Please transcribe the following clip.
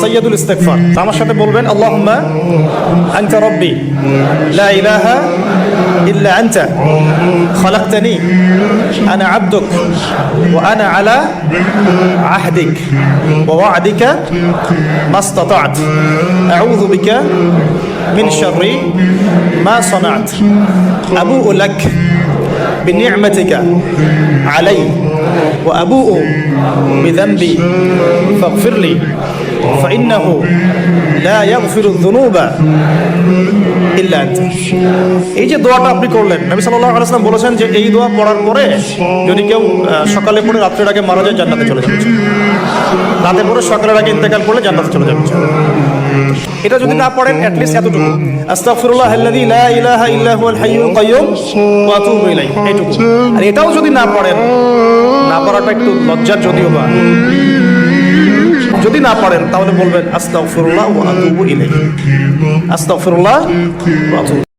সাইয়্যিদুল ইস্তিগফার। আমার সাথে বলবেন আল্লাহুম্মা আনতা রাব্বি লা ইলাহা ইল্লা আনতা খালাকতানি আনা আবদুক ওয়া আনা আলা আহদিক ওয়া ওয়া'দিকা মাসতাতা'ত আউযু বিকা মিন শাররি মা সানা'ত আবু'ু লাক বিনি'মাতিকা আলাই ওয়া আবু'ু বিযানবি ফাগফিরলি فإنه لا يغفر الذنوب إلا أنت। এই যে দোয়াটা আপনি করলেন, নবী সাল্লাল্লাহু আলাইহি ওয়াসাল্লাম বলেছেন যে এই দোয়া পড়ার পরে যদি কেউ সকালে পড়ে রাত্রের আগে মারা যায় জান্নাতে চলে যাবে, রাতে পড়ে সকালের আগে ইন্তেকাল করলে জান্নাতে চলে যাবে। এটা যদি না পড়েন অ্যাটলিস্ট এতটুকু আস্তাগফিরুল্লাহাল্লাযী লা ইলাহা ইল্লা হুয়াল হাইয়ুল কাইয়্যুম ওয়া আতুবু ইলাইহি, এইটুকু। আর এটাও যদি না পড়েন, না পড়াটা একটু লজ্জার যদিও বা, যদি না পারেন তাহলে বলবেন আস্তাগফিরুল্লাহ ওয়া আতুবু ইলাইহি, আস্তাগফিরুল্লাহ ওয়া আতুবু।